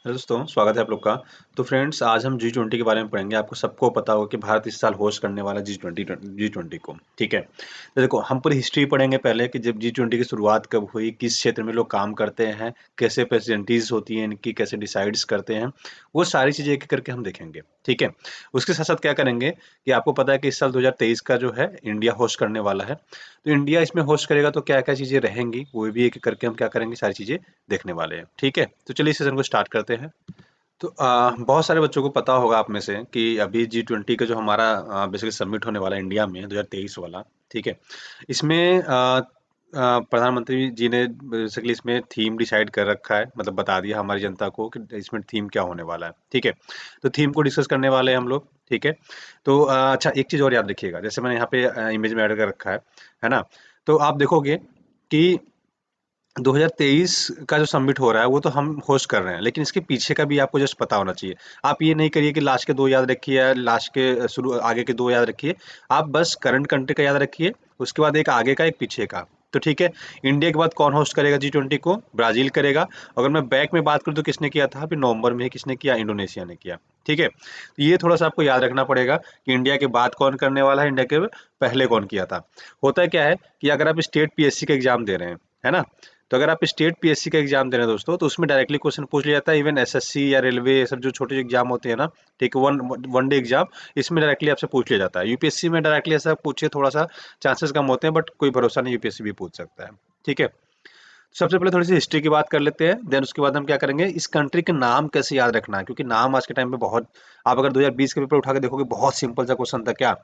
Hello दोस्तों, स्वागत है आप लोग का। तो फ्रेंड्स, आज हम जी20 के बारे में पढ़ेंगे। आपको सबको पता होगा कि भारत इस साल होस्ट करने वाला है जी20 को, ठीक है। तो देखो, हम पूरी हिस्ट्री पढ़ेंगे पहले कि जब जी20 की शुरुआत कब हुई, किस क्षेत्र में लोग काम करते हैं, कैसे प्रेसिडेंटीज होती हैं इनकी, कैसे डिसाइड्स करते हैं, वो सारी चीज़ें एक एक करके हम देखेंगे, ठीक है। उसके साथ साथ क्या करेंगे कि आपको पता है कि इस साल 2023 का जो है इंडिया होस्ट करने वाला है। तो इंडिया इसमें होस्ट करेगा तो क्या क्या चीज़ें रहेंगी, वो भी एक एक करके हम क्या करेंगे, सारी चीज़ें देखने वाले हैं, ठीक है। तो चलिए इस सेशन को स्टार्ट करते हैं। तो बहुत सारे बच्चों को पता होगा आप में से कि अभी जी20 का जो हमारा बेसिकली सबमिट होने वाला है इंडिया में 2023 वाला, ठीक है। इसमें प्रधानमंत्री जी ने बेसिकली इसमें थीम डिसाइड कर रखा है, मतलब बता दिया हमारी जनता को कि इसमें थीम क्या होने वाला है, ठीक है। तो थीम को डिस्कस करने वाले हैं हम लोग, ठीक है। तो अच्छा, एक चीज़ और याद रखिएगा, जैसे मैंने यहाँ पे इमेज में ऐड कर रखा है ना। तो आप देखोगे कि 2023 का जो सबमिट हो रहा है वो तो हम होस्ट कर रहे हैं, लेकिन इसके पीछे का भी आपको जस्ट पता होना चाहिए। आप ये नहीं करिए कि लास्ट के 2 याद रखिए या लास्ट के शुरू आगे के 2 याद रखिए। आप बस करंट कंट्री का याद रखिए, उसके बाद एक आगे का, एक पीछे का। तो ठीक है, इंडिया के बाद कौन होस्ट करेगा जी20 को? ब्राज़ील करेगा। अगर मैं बैक में बात करूँ तो किसने किया था? अभी नवंबर में ही किसने किया? इंडोनेशिया ने किया, ठीक है। तो ये थोड़ा-सा आपको याद रखना पड़ेगा कि इंडिया के बाद कौन करने वाला है, इंडिया के पहले कौन किया था। होता क्या है कि अगर आप स्टेट पीएससी का एग्ज़ाम दे रहे हैं, है ना? तो अगर आप स्टेट पीएससी का एग्जाम दे रहे हैं दोस्तों, तो उसमें डायरेक्टली क्वेश्चन पूछ लिया जाता है। इवन एसएससी या रेलवे, ये सब जो छोटे एग्जाम होते हैं ना, ठीक है, वन वन डे एग्जाम, इसमें डायरेक्टली आपसे पूछ लिया जाता है। यूपीएससी में डायरेक्टली ऐसा पूछे थोड़ा सा चांसेस कम होते हैं, बट कोई भरोसा नहीं, यूपीएससी भी पूछ सकता है, ठीक है। सबसे पहले थोड़ी सी हिस्ट्री की बात कर लेते हैं, देन उसके बाद हम क्या करेंगे, इस कंट्री के नाम कैसे याद रखना है, क्योंकि नाम आज के टाइम पे बहुत, आप अगर 2020 के पेपर उठा के देखोगे, बहुत सिंपल सा क्वेश्चन था। क्या?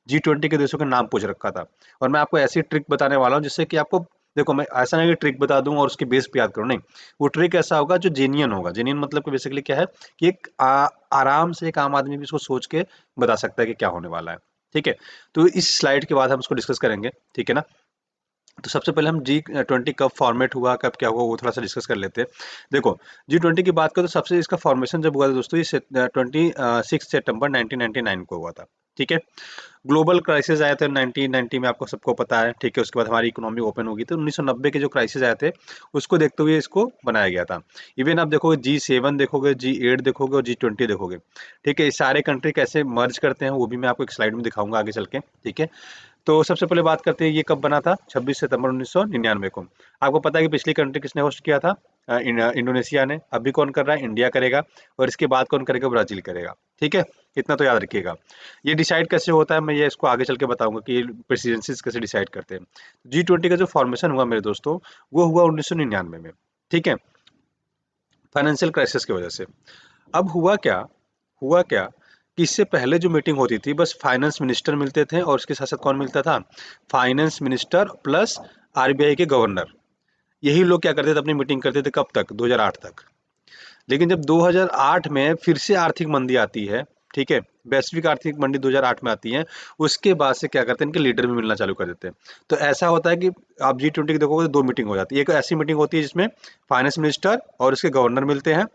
जी20 के देशों के नाम पूछ रखा था। और मैं आपको ऐसी ट्रिक बताने वाला हूँ जिससे कि आपको, देखो, मैं ऐसा नहीं कि ट्रिक बता दूं और उसके बेस पे याद करो, नहीं। वो ट्रिक ऐसा होगा जो जेन्युइन होगा। जेन्युइन मतलब कि बेसिकली क्या है कि एक आराम से एक आम आदमी भी इसको सोच के बता सकता है कि क्या होने वाला है, ठीक है। तो इस स्लाइड के बाद हम इसको डिस्कस करेंगे, ठीक है ना। तो सबसे पहले हम जी20 कब फॉर्मेट हुआ, कब क्या हुआ, वो थोड़ा सा डिस्कस कर लेते हैं। देखो, जी20 की बात करें तो सबसे इसका फॉर्मेशन जब हुआ था दोस्तों, ये 26 सितंबर 1999 को हुआ था, ठीक है। ग्लोबल क्राइसिस आए थे 1990 में, आपको सबको पता है, ठीक है। उसके बाद हमारी इकोनॉमी ओपन होगी, तो 1990 के जो क्राइसिस आए थे उसको देखते हुए इसको बनाया गया था। इवन आप देखोगे जी7 देखोगे, जी8 देखोगे और जी20 देखोगे, ठीक है। ये सारे कंट्री कैसे मर्ज करते हैं वो भी मैं आपको एक स्लाइड में दिखाऊंगा आगे चल के, ठीक है। तो सबसे पहले बात करते हैं ये कब बना था, 26 सितंबर 1999 को। आपको पता है कि पिछली कंट्री किसने होस्ट किया था? इंडोनेशिया ने। अभी कौन कर रहा है? इंडिया करेगा। और इसके बाद कौन करेगा? ब्राजील करेगा, ठीक है। इतना तो याद रखिएगा। ये डिसाइड कैसे होता है, मैं ये इसको आगे चल के बताऊंगा कि ये प्रेसिडेंसीज कैसे डिसाइड करते हैं। जी20 का जो फॉर्मेशन हुआ मेरे दोस्तों, वो हुआ 1999 में, ठीक है, फाइनेंशियल क्राइसिस की वजह से। अब हुआ क्या कि इससे पहले जो मीटिंग होती थी, बस फाइनेंस मिनिस्टर मिलते थे और उसके साथ साथ कौन मिलता था? फाइनेंस मिनिस्टर प्लस आरबीआई के गवर्नर। यही लोग क्या करते थे, अपनी मीटिंग करते थे, कब तक? 2008 तक। लेकिन जब 2008 में फिर से आर्थिक मंदी आती है, ठीक है, वैश्विक आर्थिक मंदी 2008 में आती है, उसके बाद से क्या करते हैं, इनके लीडर भी मिलना चालू कर देते हैं। तो ऐसा होता है कि आप जी20 की देखोगे तो 2 मीटिंग हो जाती है। एक ऐसी मीटिंग होती है जिसमें फाइनेंस मिनिस्टर और उसके गवर्नर मिलते हैं,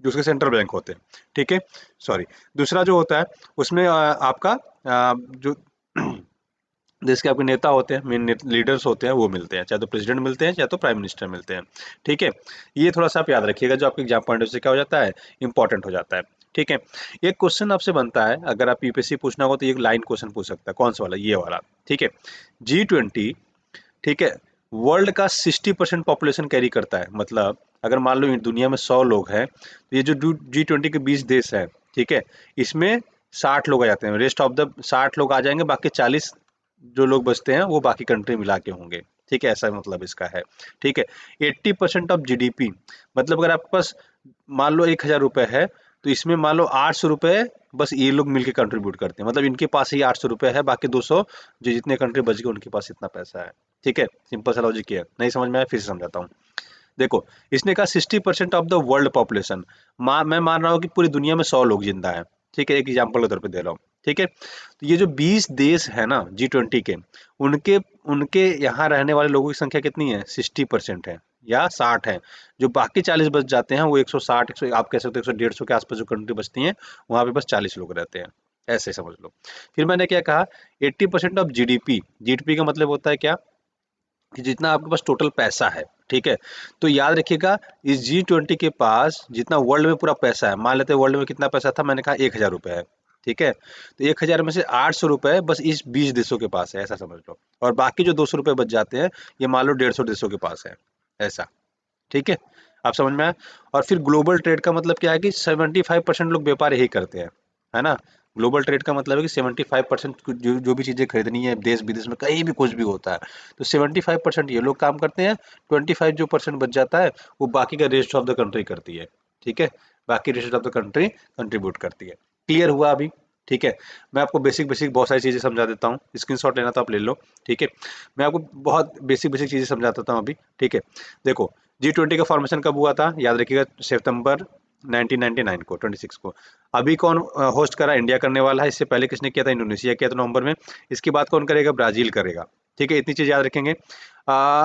जो उसके सेंट्रल बैंक होते हैं, ठीक है। सॉरी, दूसरा जो होता है उसमें आपका जो देश के आपके नेता होते हैं, मेन लीडर्स होते हैं, वो मिलते हैं, चाहे तो प्रेसिडेंट मिलते हैं, चाहे तो प्राइम मिनिस्टर मिलते हैं, ठीक है। ये थोड़ा सा आप याद रखिएगा, जो आपके एग्जाम पॉइंट से क्या हो जाता है, इंपॉर्टेंट हो जाता है, ठीक है। एक क्वेश्चन आपसे बनता है, अगर आप यूपीएससी पूछना हो तो एक लाइन क्वेश्चन पूछ सकता है, कौन सा वाला? ये वाला, ठीक है। जी20, ठीक है, वर्ल्ड का 60% पॉपुलेशन कैरी करता है। मतलब अगर मान लो दुनिया में 100 लोग हैं, तो ये जो जी20 के 20 देश है, ठीक है, इसमें 60 लोग आ जाते हैं। रेस्ट ऑफ द 60 लोग आ जाएंगे, बाकी 40 जो लोग बचते हैं वो बाकी कंट्री मिला के होंगे, ठीक है। ऐसा मतलब इसका है, ठीक है। 80% ऑफ जीडीपी, मतलब अगर आपके पास मान लो 1,000 रुपए है, तो इसमें मान लो 800 रुपए बस ये लोग मिलके कंट्रीब्यूट करते हैं। मतलब इनके पास ही 800 रुपए है, बाकी 200 जो जितने कंट्री बच गए उनके पास इतना पैसा है, ठीक है। सिंपल सा लॉजिक है, नहीं समझ में आया फिर से समझाता हूँ। देखो, इसने कहा 60% ऑफ द वर्ल्ड पॉपुलेशन, मैं मान रहा हूँ कि पूरी दुनिया में 100 लोग जिंदा है, ठीक है, एक एग्जाम्पल के तौर पे दे रहा हूँ, ठीक है। तो ये जो 20 देश है ना जी20 के, उनके उनके यहाँ रहने वाले लोगों की संख्या कितनी है? 60% है या 60 है। जो बाकी 40 बच जाते हैं वो 160, 100, आप कह सकते हो 100, 150 के आसपास जो कंट्री बचती हैं, वहां पे बस 40 लोग रहते हैं, ऐसे समझ लो। फिर मैंने क्या कहा, 80% ऑफ जीडीपी, जीडीपी का मतलब होता है क्या? कि जितना आपके पास टोटल पैसा है, ठीक है, तो याद रखिएगा इस G20 के पास जितना वर्ल्ड में पूरा पैसा है, मान लेते हैं वर्ल्ड में कितना पैसा था, मैंने कहा 1000 रुपये है, ठीक है, तो 1000 में से 800 रुपये बस इस 20 देशों के पास है, ऐसा समझ लो, और बाकी जो 200 रुपये बच जाते हैं ये मान लो 150 देशों के पास है, ऐसा, ठीक है, आप समझ में आया। और फिर ग्लोबल ट्रेड का मतलब क्या है कि 75% लोग व्यापार यही करते हैं, है ना। ग्लोबल ट्रेड का मतलब है कि 75% जो भी चीज़ें खरीदनी है देश विदेश में कहीं भी कुछ भी होता है, तो 75% ये लोग काम करते हैं, 25 जो परसेंट बच जाता है वो बाकी का रेस्ट ऑफ द कंट्री करती है, ठीक है, बाकी rest of the country contribute करती है। क्लियर हुआ अभी, ठीक है। मैं आपको बेसिक बेसिक बहुत सारी चीज़ें समझा देता हूँ, स्क्रीनशॉट लेना तो आप ले लो, ठीक है। मैं आपको बहुत बेसिक बेसिक चीज़ें समझा देता हूँ अभी, ठीक है। देखो G20 का फॉर्मेशन कब हुआ था, याद रखिएगा सितंबर 1999 को, 26 को। अभी कौन होस्ट करा, इंडिया करने वाला है, इससे पहले किसने किया था, इंडोनेशिया किया था नवंबर में, इसके बाद कौन करेगा, ब्राजील करेगा, ठीक है, इतनी चीज़ याद रखेंगे।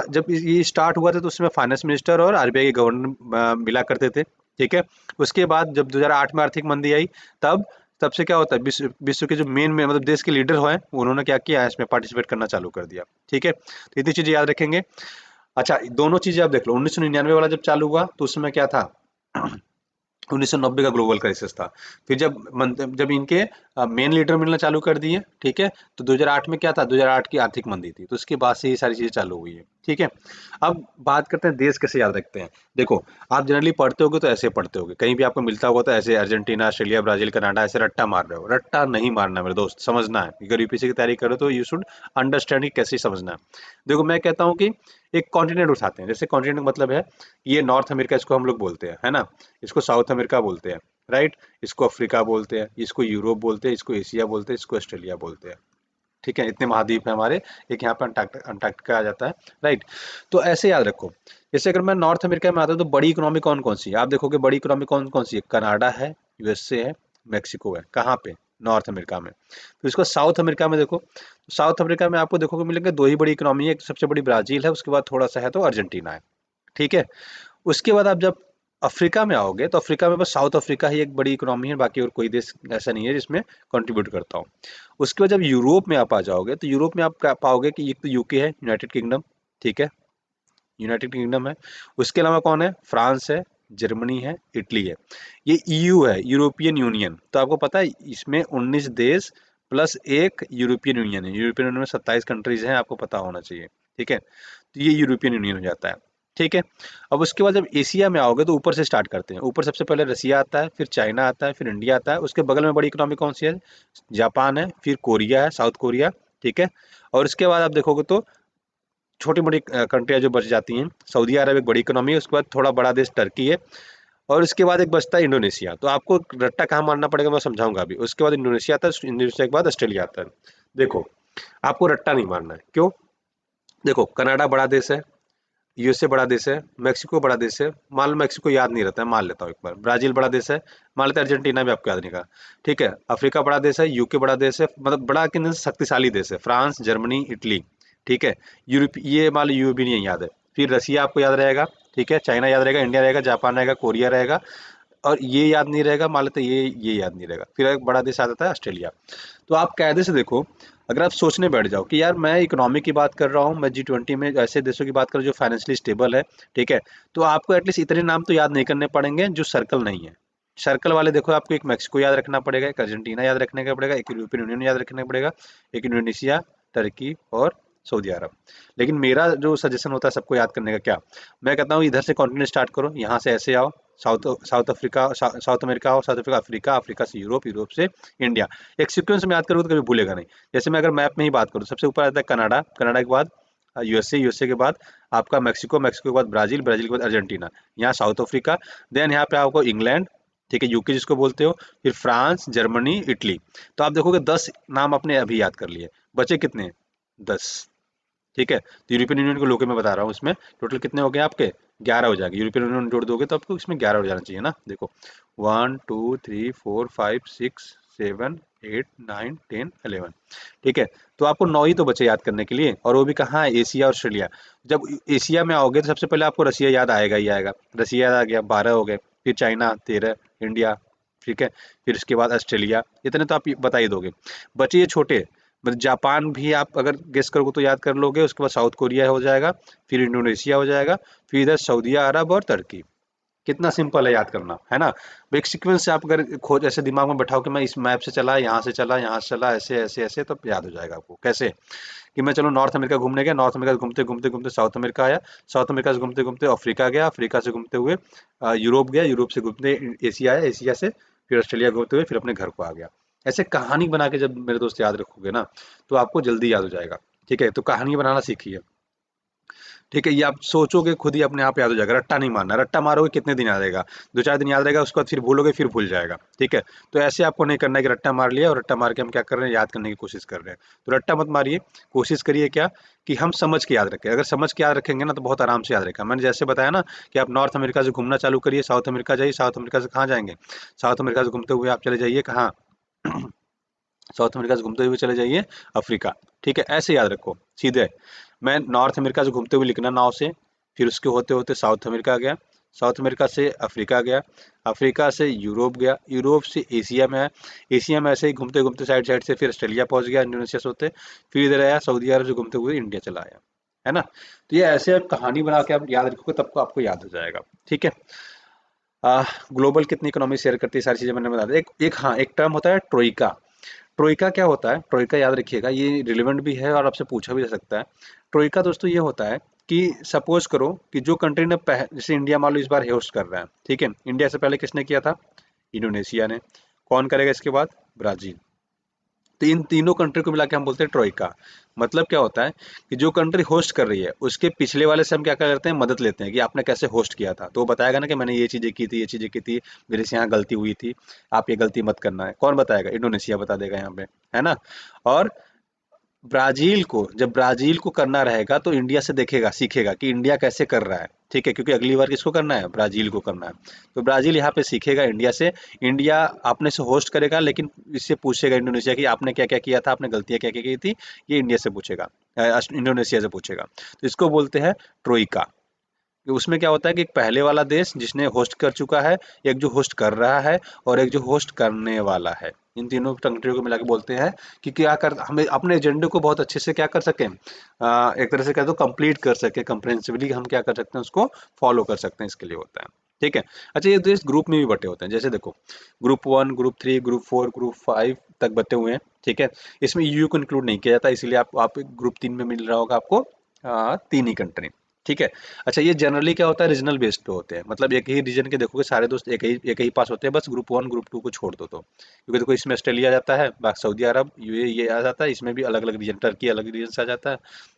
जब ये स्टार्ट हुआ था तो उसमें फाइनेंस मिनिस्टर और आरबीआई के गवर्नर मिला करते थे, ठीक है। उसके बाद जब 2008 में आर्थिक मंदी आई, तब तब से क्या होता है, विश्व के जो मेन में मतलब देश के लीडर हैं उन्होंने क्या किया, इसमें पार्टिसिपेट करना चालू कर दिया, ठीक है, तो इतनी चीज़ें याद रखेंगे। अच्छा, दोनों चीजें आप देख लो, 1999 वाला जब चालू हुआ तो उस समय क्या था, 1990 का ग्लोबल क्राइसिस था। फिर जब इनके मेन लीडर मिलना चालू कर दिए, ठीक है, तो 2008 में क्या था, 2008 की आर्थिक मंदी थी, तो उसके बाद से ये सारी चीजें चालू हुई है, ठीक है। अब बात करते हैं देश कैसे याद रखते हैं। देखो, आप जनरली पढ़ते होगे तो ऐसे पढ़ते होगे, कहीं भी आपको मिलता होगा तो ऐसे अर्जेंटीना, ऑस्ट्रेलिया, ब्राजील, कनाडा, ऐसे रट्टा मार रहे हो। रट्टा नहीं मारना मेरे दोस्त, समझना है, अगर यूपीएससी की तैयारी करो तो यू शुड अंडरस्टैंड कैसे समझना है। देखो मैं कहता हूँ कि एक कॉन्टिनेंट उठाते हैं, जैसे कॉन्टिनेंट का मतलब है ये नॉर्थ अमेरिका, इसको हम लोग बोलते हैं, है ना, इसको साउथ अमेरिका बोलते हैं, राइट, इसको अफ्रीका बोलते हैं, इसको यूरोप बोलते हैं, इसको एशिया बोलते हैं, इसको ऑस्ट्रेलिया बोलते हैं, ठीक है, इतने महाद्वीप है हमारे। एक यहाँ पे अंटार्कटिका आ जाता है, राइट। तो ऐसे याद रखो, जैसे अगर मैं नॉर्थ अमेरिका में आता हूँ तो बड़ी इकोनॉमी कौन कौन सी है, आप देखोगे बड़ी इकोनॉमी कौन कौन सी है, कनाडा है, यूएसए है, मैक्सिको है, कहाँ पे, नॉर्थ अमेरिका में। तो इसको साउथ अमेरिका में देखो, तो साउथ अमेरिका में आपको देखोगे मिलेंगे दो ही बड़ी इकोनॉमी है, एक सबसे बड़ी ब्राजील है, उसके बाद थोड़ा सा है तो अर्जेंटीना है, ठीक है। उसके बाद आप जब अफ्रीका में आओगे तो अफ्रीका में बस साउथ अफ्रीका ही एक बड़ी इकोनॉमी है, बाकी और कोई देश ऐसा नहीं है जिसमें कंट्रीब्यूट करता हो। उसके बाद जब यूरोप में आप आ जाओगे तो यूरोप में आप क्या पाओगे कि एक तो यूके है, यूनाइटेड किंगडम, ठीक है, यूनाइटेड किंगडम है। उसके अलावा कौन है, फ्रांस है, जर्मनी है, इटली है। ये ईयू है, यूरोपियन यूनियन, तो आपको पता है इसमें 19 देश प्लस एक यूरोपियन यूनियन है, यूरोपियन यूनियन में 27 कंट्रीज हैं, आपको पता होना चाहिए, ठीक है, तो ये यूरोपियन यूनियन हो जाता है, ठीक है। अब उसके बाद जब एशिया में आओगे तो ऊपर से स्टार्ट करते हैं, ऊपर सबसे पहले रसिया आता है, फिर चाइना आता है, फिर इंडिया आता है, उसके बगल में बड़ी इकोनॉमी कौन सी है, जापान है, फिर कोरिया है, साउथ कोरिया, ठीक है। और उसके बाद आप देखोगे तो छोटी-मोटी कंट्रियाँ जो बच जाती हैं, सऊदी अरब एक बड़ी इकोनॉमी है, उसके बाद थोड़ा बड़ा देश टर्की है, और उसके बाद एक बचता है इंडोनेशिया। तो आपको रट्टा कहाँ मारना पड़ेगा मैं समझाऊंगा अभी। उसके बाद इंडोनेशिया आता है, इंडोनेशिया के बाद ऑस्ट्रेलिया आता है। देखो, आपको रट्टा नहीं मारना है, क्यों, देखो कनाडा बड़ा देश है, यूएसए बड़ा देश है, मेक्सिको बड़ा देश है, मान लो मेक्सिको याद नहीं रहता है, मान लेता हूँ एक बार, ब्राजील बड़ा देश है, मान लेते हैं अर्जेंटीना भी आपको याद नहीं रहा, ठीक है, अफ्रीका बड़ा देश है, यूके बड़ा देश है, मतलब बड़ा कि शक्तिशाली देश है, फ्रांस, जर्मनी, इटली, ठीक है, यूरोप, ये मान लो यूए भी नहीं याद है, फिर रसिया आपको याद रहेगा, ठीक है, चाइना याद रहेगा, इंडिया रहेगा, जापान रहेगा, कोरिया रहेगा, और ये याद नहीं रहेगा, मान लेते हैं ये याद नहीं रहेगा, फिर एक बड़ा देश आ जाता है ऑस्ट्रेलिया। तो आप कायदे से देखो, अगर आप सोचने बैठ जाओ कि यार मैं इकोनॉमी की बात कर रहा हूँ, मैं G20 में ऐसे देशों की बात कर रहा हूँ जो फाइनेंशियली स्टेबल है, ठीक है, तो आपको एटलीस्ट इतने नाम तो याद नहीं करने पड़ेंगे जो सर्कल नहीं है। सर्कल वाले देखो, आपको एक मैक्सिको याद रखना पड़ेगा, एक अर्जेंटीना याद रखने का पड़ेगा, एक यूरोपियन यूनियन याद रखना पड़ेगा, एक इंडोनेशिया, टर्की और सऊदी अरब। लेकिन मेरा जो सजेशन होता है सबको याद करने का, क्या मैं कहता हूँ, इधर से कॉन्टिनेंट स्टार्ट करो, यहाँ से ऐसे आओ, south south Africa, south America आओ, साउथ अफ्रीका अफ्रीका, अफ्रीका से यूरोप, यूरोप से इंडिया। एक सीक्वेंस में याद करोगे तो कभी भूलेगा नहीं। जैसे मैं अगर मैप में ही बात करूँ, सबसे ऊपर आता है कनाडा, कनाडा के बाद यूएसए, यूएसए के बाद आपका मैक्सिको, मैक्सिको के बाद ब्राजील, ब्राजील के बाद अर्जेंटीना, यहाँ साउथ अफ्रीका, देन यहाँ पे आपको इंग्लैंड, ठीक है, यूके जिसको बोलते हो, फिर फ्रांस, जर्मनी, इटली। तो आप देखोगे 10 नाम आपने अभी याद कर लिए, बचे कितने, 10, ठीक है। तो यूरोपियन यूनियन को लोके मैं बता रहा हूँ, इसमें टोटल कितने हो गए आपके, 11 हो जाएंगे, यूरोपियन यूनियन जोड़ दोगे तो आपको इसमें 11 हो जाना चाहिए ना। देखो 1 2 3 4 5 6 7 8 9 10 11, ठीक है। तो आपको 9 ही तो बचे याद करने के लिए, और वो भी कहाँ है, एशिया और ऑस्ट्रेलिया। जब एशिया में आओगे तो सबसे पहले आपको रसिया याद आएगा ही आएगा, रसिया याद आ गया, 12 हो गए, फिर चाइना 13, इंडिया, ठीक है, फिर इसके बाद ऑस्ट्रेलिया, इतने तो आप बता ही दोगे। बचे ये छोटे, मतलब जापान भी आप अगर गेस करोगे तो याद कर लोगे, उसके बाद साउथ कोरिया हो जाएगा, फिर इंडोनेशिया हो जाएगा, फिर इधर सऊदी अरब और तुर्की। कितना सिंपल है याद करना, है ना। वो एक सीक्वेंस से आप अगर खोज ऐसे दिमाग में बैठाओ कि मैं इस मैप से चला, यहाँ से चला, यहाँ से चला, ऐसे ऐसे ऐसे, तो याद हो जाएगा आपको। कैसे कि मैं चलो नॉर्थ अमेरिका घूमने गया, नॉर्थ अमेरिका से घूमते घूमते घूमते साउथ अमेरिका आया, साउथ अमेरिका से घूमते घूमते अफ्रीका गया, अफ्रीका से घूमते हुए यूरोप गया, यूरोप से घूमते एशिया आया, एशिया से फिर ऑस्ट्रेलिया घूमते हुए फिर अपने घर को आ गया। ऐसे कहानी बना के जब मेरे दोस्त याद रखोगे ना, तो आपको जल्दी याद हो जाएगा। ठीक है, तो कहानी बनाना सीखिए। ठीक है, ये आप सोचोगे खुद ही अपने आप याद हो जाएगा। रट्टा नहीं मारना, रट्टा मारोगे कितने दिन याद रहेगा, 2-4 दिन याद रहेगा, उसके बाद फिर भूलोगे, फिर भूल जाएगा। ठीक है, तो ऐसे आपको नहीं करना है कि रट्टा मार लिया और रट्टा मार के हम क्या कर रहे हैं, याद करने की कोशिश कर रहे हैं। तो रट्टा मत मारिए, कोशिश करिए क्या कि हम समझ के याद रखें। अगर समझ के याद रखेंगे ना तो बहुत आराम से याद रहेगा। मैंने जैसे बताया ना कि आप नॉर्थ अमेरिका से घूमना चालू करिए, साउथ अमेरिका जाइए, साउथ अमेरिका से कहाँ जाएंगे, साउथ अमेरिका से घूमते हुए आप चले जाइए कहाँ, साउथ अमेरिका से घूमते हुए चले जाइए अफ्रीका। ठीक है, ऐसे याद रखो सीधे। मैं नॉर्थ अमेरिका से घूमते हुए लिखना नाव से, फिर उसके होते होते साउथ अमेरिका गया, साउथ अमेरिका से अफ्रीका गया, अफ्रीका से यूरोप गया, यूरोप से एशिया में आया, एशिया में ऐसे ही घूमते घूमते साइड साइड से फिर ऑस्ट्रेलिया पहुंच गया, इंडोनेशिया से होते, फिर इधर आया सऊदी अरब से घूमते हुए इंडिया चला आया। है ना। तो ये ऐसे आप कहानी बना के आप याद रखोगे तब को आपको याद हो जाएगा। ठीक है। ग्लोबल कितनी इकोनॉमी शेयर करती है, सारी चीजें मैंने बता दी। एक हाँ, एक टर्म होता है ट्रोइका। ट्रोइका क्या होता है, ट्रोइका याद रखिएगा, ये रिलेवेंट भी है और आपसे पूछा भी जा सकता है। ट्रोइका दोस्तों ये होता है कि सपोज करो कि जो कंट्री ने जैसे इंडिया मान लो इस बार होस्ट कर रहा है, ठीक है, इंडिया से पहले किसने किया था, इंडोनेशिया ने, कौन करेगा इसके बाद, ब्राजील। तो इन तीनों कंट्री को मिला के हम बोलते हैं ट्रोइका। मतलब क्या होता है कि जो कंट्री होस्ट कर रही है उसके पिछले वाले से हम क्या करते हैं, मदद लेते हैं कि आपने कैसे होस्ट किया था, तो वो बताएगा ना कि मैंने ये चीजें की थी, ये चीजें की थी, मेरे से यहाँ गलती हुई थी, आप ये गलती मत करना है। कौन बताएगा, इंडोनेशिया बता देगा यहाँ पे, है ना। और ब्राजील को, जब ब्राजील को करना रहेगा तो इंडिया से देखेगा, सीखेगा कि इंडिया कैसे कर रहा है। ठीक है, क्योंकि अगली बार किसको करना है, ब्राजील को करना है। तो ब्राजील यहाँ पे सीखेगा इंडिया से, इंडिया अपने से होस्ट करेगा, लेकिन इससे पूछेगा इंडोनेशिया की आपने क्या क्या किया था, आपने गलतियां क्या क्या की थी, ये इंडिया से पूछेगा, इंडोनेशिया से पूछेगा। तो इसको बोलते हैं ट्रोइका। कि उसमें क्या होता है कि एक पहले वाला देश जिसने होस्ट कर चुका है, एक जो होस्ट कर रहा है, और एक जो होस्ट करने वाला है, इन तीनों कंट्रियों को मिला के बोलते हैं कि क्या कर हमें अपने एजेंडे को बहुत अच्छे से क्या कर सकें, एक तरह से कह दो कंप्लीट कर सके, कंप्रेहेंसिवली हम क्या कर सकते हैं, उसको फॉलो कर सकते हैं, इसके लिए होता है। ठीक है। अच्छा, ये देश ग्रुप में भी बटे होते हैं, जैसे देखो ग्रुप 1, ग्रुप 3, ग्रुप 4, ग्रुप 5 तक बटे हुए हैं। ठीक है। इसमें यूयू को इंक्लूड नहीं किया जाता, इसीलिए आप ग्रुप 3 में मिल रहा होगा आपको 3 ही कंट्री। ठीक है। अच्छा, ये जनरली क्या होता है, रीजनल बेस्ड पे होते हैं, मतलब एक ही रीजन के देखोगे सारे दोस्त एक ही पास होते हैं, बस ग्रुप 1 ग्रुप 2 को छोड़ दो तो, क्योंकि देखो इसमें ऑस्ट्रेलिया आ जाता है, बाकी सऊदी अरब यूएई ये आ जाता है, इसमें भी अलग अलग रीजन, टर्की अलग रीजन से आ जाता है।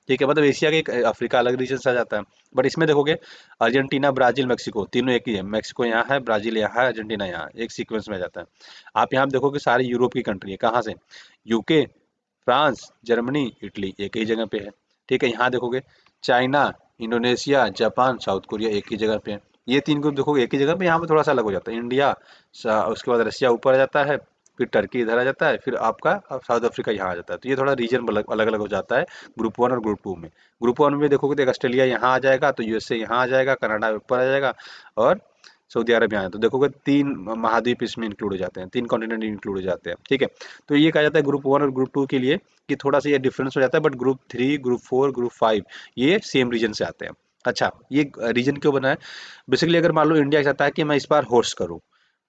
ठीक है, मतलब एशिया के अफ्रीका अलग रीजन से आ जाता है। बट इसमें देखोगे अर्जेंटीना, ब्राजील, मेक्सिको तीनों एक ही है, मेक्सिको यहाँ है, ब्राजील यहाँ है, अर्जेंटीना यहाँ है, एक सीक्वेंस में आ जाता है। आप यहाँ देखोगे सारे यूरोप की कंट्री है, कहाँ से, यूके, फ्रांस, जर्मनी, इटली एक ही जगह पे है। ठीक है, यहाँ देखोगे China, Indonesia, Japan, south Korea एक ही जगह पे है। ये 3 ग्रुप देखोगे एक ही जगह पे, यहाँ पे थोड़ा सा अलग हो जाता है, इंडिया, उसके बाद रशिया ऊपर आ जाता है, फिर टर्की इधर आ जाता है, फिर आपका साउथ अफ्रीका यहाँ आ जाता है। तो ये थोड़ा रीजन अलग अलग अलग हो जाता है ग्रुप 1 और ग्रुप 2 में। ग्रुप 1 में देखोगे तो एक ऑस्ट्रेलिया यहाँ आ जाएगा, तो यूएसए यहाँ आ जाएगा, कनाडा ऊपर आ जाएगा, और सऊदी अरब यहाँ है। तो देखोगे 3 महाद्वीप इसमें इंक्लूड हो जाते हैं, 3 कॉन्टिनेंट इंक्लूड हो जाते हैं। ठीक है। तो ये कहा जाता है ग्रुप 1 और ग्रुप 2 के लिए कि थोड़ा सा ये डिफरेंस हो जाता है, बट ग्रुप 3, ग्रुप 4, ग्रुप 5 ये सेम रीजन से आते हैं। अच्छा, ये रीजन क्यों बना है, बेसिकली अगर मान लो इंडिया चाहता है कि मैं इस बार होस्ट करूँ,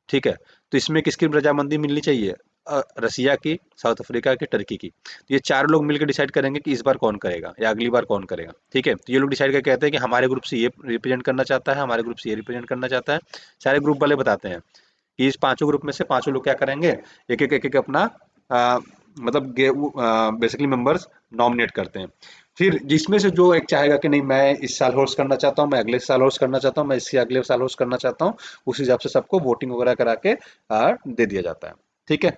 ठीक है, तो इसमें किसकी रजामंदी मिलनी चाहिए, रसिया की, साउथ अफ्रीका की, टर्की की। तो ये चार लोग मिलकर डिसाइड करेंगे कि इस बार कौन करेगा या अगली बार कौन करेगा। ठीक है, तो ये लोग डिसाइड करके कहते हैं कि हमारे ग्रुप से ये रिप्रेजेंट करना चाहता है, हमारे ग्रुप से ये रिप्रेजेंट करना चाहता है। सारे ग्रुप वाले बताते हैं कि इस पांचों ग्रुप में से पांचों लोग क्या करेंगे, एक एक अपना आ, मतलब बेसिकली मेंबर्स नॉमिनेट करते हैं। फिर जिसमें से जो एक चाहेगा कि नहीं मैं इस साल होस्ट करना चाहता हूँ, मैं अगले साल होस्ट करना चाहता हूँ, मैं इसके अगले साल होस्ट करना चाहता हूँ, उस हिसाब से सबको वोटिंग वगैरह करा के दे दिया जाता है। ठीक है।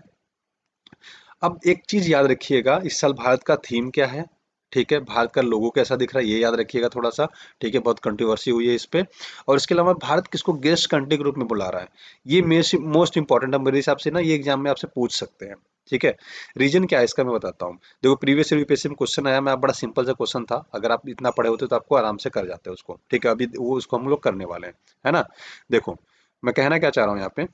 अब एक चीज याद रखिएगा, इस साल भारत का थीम क्या है। ठीक है, भारत का लोगो कैसा दिख रहा है ये याद रखिएगा थोड़ा सा। ठीक है, बहुत कंट्रोवर्सी हुई है इस पे। और इसके अलावा भारत किसको गेस्ट कंट्री के रूप में बुला रहा है, ये मोस्ट इंपॉर्टेंट है मेरे हिसाब से ना, ये एग्जाम में आपसे पूछ सकते हैं। ठीक है। रीजन क्या है इसका मैं बताता हूँ। देखो प्रीवियस ईयर यूपीएससी में क्वेश्चन आया, मैं बड़ा सिंपल सा क्वेश्चन था, अगर आप इतना पढ़े होते तो आपको आराम से कर जाते उसको। ठीक है, अभी वो उसको हम लोग करने वाले हैं, है ना। देखो मैं कहना क्या चाह रहा हूँ यहाँ पे,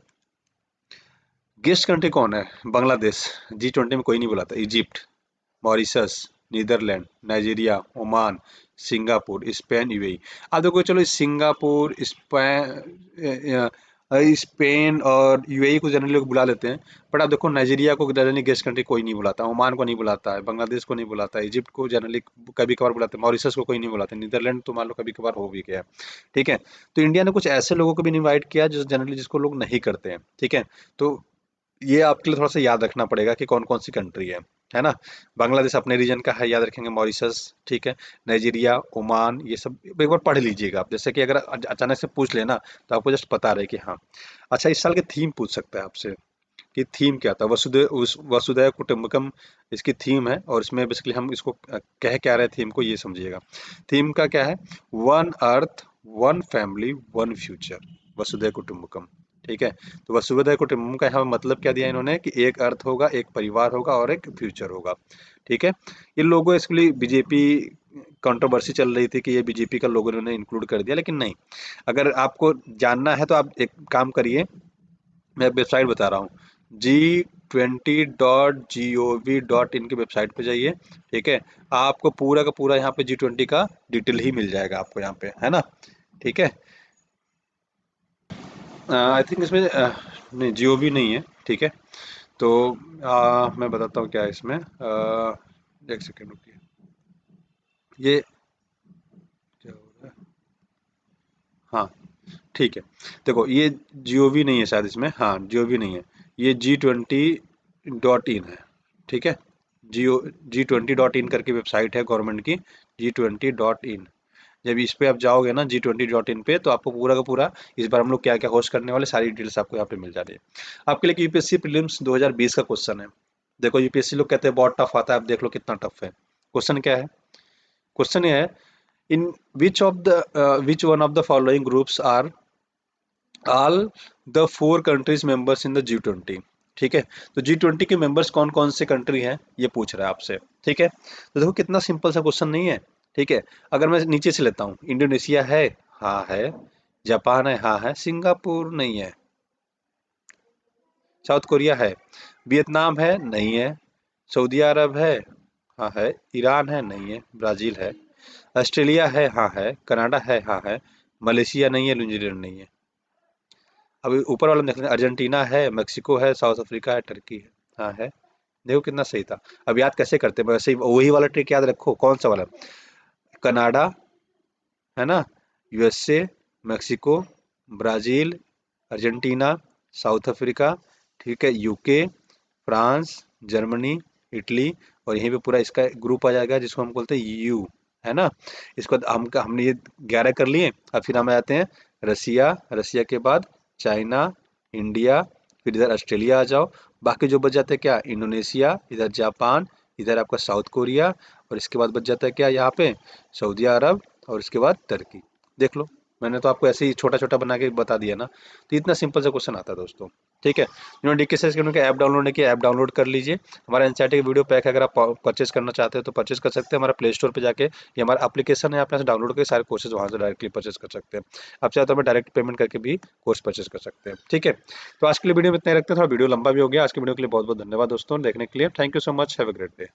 गेस्ट कंट्री कौन है, बांग्लादेश, G20 में कोई नहीं बुलाता, Egypt, Mauritius, Netherlands, Nigeria, Oman, Singapore, Spain, UAE. अब देखो चलो सिंगापुर, स्पेन और यूएई को जनरली लोग बुला लेते हैं, बट आप देखो नाइजीरिया को जनरली गेस्ट कंट्री कोई नहीं बुलाता, ओमान को नहीं बुलाता है, बांग्लादेश को नहीं बुलाता है, इजिप्ट को जनरली कभी कभार बुलाते हैं, मॉरिशस को कोई नहीं बुलाते, नीदरलैंड तो मान लो कभी कभार हो भी गया है। ठीक है, तो इंडिया ने कुछ ऐसे लोगों को भी इनवाइट किया जो जनरली जिसको लोग नहीं करते हैं। ठीक है, तो ये आपके लिए थोड़ा सा याद रखना पड़ेगा कि कौन कौन सी कंट्री है ना। बांग्लादेश अपने रीजन का है, याद रखेंगे, मॉरिशस, ठीक है, नाइजीरिया, ओमान, ये सब एक बार पढ़ लीजिएगा आप, जैसे कि अगर अचानक से पूछ लेना तो आपको जस्ट पता रहे कि हाँ। अच्छा, इस साल के थीम पूछ सकता है आपसे कि थीम क्या था, वसुधैव कुटुंबकम इसकी थीम है, और इसमें बेसिकली हम इसको कह क्या रहे थीम को, ये समझिएगा। थीम का क्या है, one earth, one family, one future, वसुधैव कुटुंबकम। ठीक है, तो वसुधैव कुटुंबकम का यहाँ मतलब क्या दिया इन्होंने कि एक अर्थ होगा, एक परिवार होगा और एक फ्यूचर होगा। ठीक है, ये लोगो इसके बीजेपी कंट्रोवर्सी चल रही थी कि ये बीजेपी का लोगो इन्होंने इंक्लूड कर दिया, लेकिन नहीं। अगर आपको जानना है तो आप एक काम करिए, मैं वेबसाइट बता रहा हूँ, G20.gov.in की वेबसाइट पे जाइए। ठीक है, आपको पूरा का पूरा यहाँ पे G20 का डिटेल ही मिल जाएगा आपको यहाँ पे, है ना। ठीक है, आई थिंक इसमें नहीं, GOV नहीं है। ठीक है, तो मैं बताता हूँ क्या है इसमें, एक सेकेंड रुकिए, ये क्या हो रहा है, हाँ, ठीक है, देखो ये GOV नहीं है शायद इसमें, हाँ GOV नहीं है, ये G20.in है। ठीक है, G20.in करके वेबसाइट है गवर्नमेंट की, G20.in। जब इस पे आप जाओगे ना G20.in पे, तो आपको पूरा का पूरा इस बार हम लोग क्या क्या होस्ट करने वाले सारी डिटेल्स आपको यहाँ पे मिल जाती है। आपके लिए यूपीएससी प्रीलिम्स 2020 का क्वेश्चन है। देखो यूपीएससी लोग कहते हैं बहुत टफ आता है, आप देख लो कितना टफ है। क्वेश्चन क्या है, क्वेश्चन ये है, in which one of the following groups are all the 4 countries members in the G20। ठीक है, तो G20 के मेंबर्स कौन कौन से कंट्री हैं ये पूछ रहा है आपसे। ठीक है, तो देखो कितना सिंपल सा क्वेश्चन नहीं है। ठीक है, अगर मैं नीचे से लेता हूँ, इंडोनेशिया है, हाँ है, जापान है, हाँ है, सिंगापुर नहीं है, साउथ कोरिया है, वियतनाम है, नहीं है, सऊदी अरब है, हाँ है, ईरान है, नहीं है, ब्राजील है, ऑस्ट्रेलिया है, हाँ है, कनाडा है, हाँ है, मलेशिया नहीं है, न्यूजीलैंड नहीं है। अभी ऊपर वाला में देख लें, अर्जेंटीना है, मेक्सिको है, साउथ अफ्रीका है, टर्की है, हाँ है। देखो कितना सही था। अब याद कैसे करते हैं, वैसे ही वही वाला ट्रिक याद रखो, कौन सा वाला, कनाडा, है ना, USA, Mexico, Brazil, Argentina, south Africa, ठीक है, यूके, फ्रांस, जर्मनी, इटली, और यहीं पे पूरा इसका ग्रुप आ जाएगा जिसको हम बोलते हैं यू, है ना। इसको हमने ये 11 कर लिए। अब फिर हम आते हैं रसिया, रसिया के बाद चाइना, इंडिया, फिर इधर ऑस्ट्रेलिया आ जाओ। बाकी जो बच जाते हैं क्या, इंडोनेशिया, इधर जापान, इधर आपका साउथ कोरिया, और इसके बाद बच जाता है क्या यहाँ पे, सऊदी अरब, और इसके बाद टर्की। देख लो, मैंने तो आपको ऐसे ही छोटा छोटा बना के बता दिया ना। तो इतना सिंपल सा क्वेश्चन आता है दोस्तों। ठीक है, जिन्होंने डीके उनके ऐप डाउनलोड नहीं किया, ऐप डाउनलोड कर लीजिए। हमारा एनसीईआरटी का वीडियो पैक है, अगर आप परचेस करना चाहते हो तो परचेस कर सकते हैं, हमारा प्ले स्टोर पे जाके, ये हमारा एप्लीकेशन है, आप यहाँ से डाउनलोड करके सारे कोर्सेज वहाँ से डायरेक्टली परचेस कर सकते हैं। आप चाहे तो हमें डायरेक्ट पेमेंट करके भी कोर्स परचेस कर सकते हैं। ठीक है, तो आज के लिए वीडियो में इतना ही रखते हैं, थोड़ा वीडियो लंबा भी हो गया। आज के वीडियो के लिए बहुत बहुत धन्यवाद दोस्तों देखने के लिए। Thank you so much, have a great day.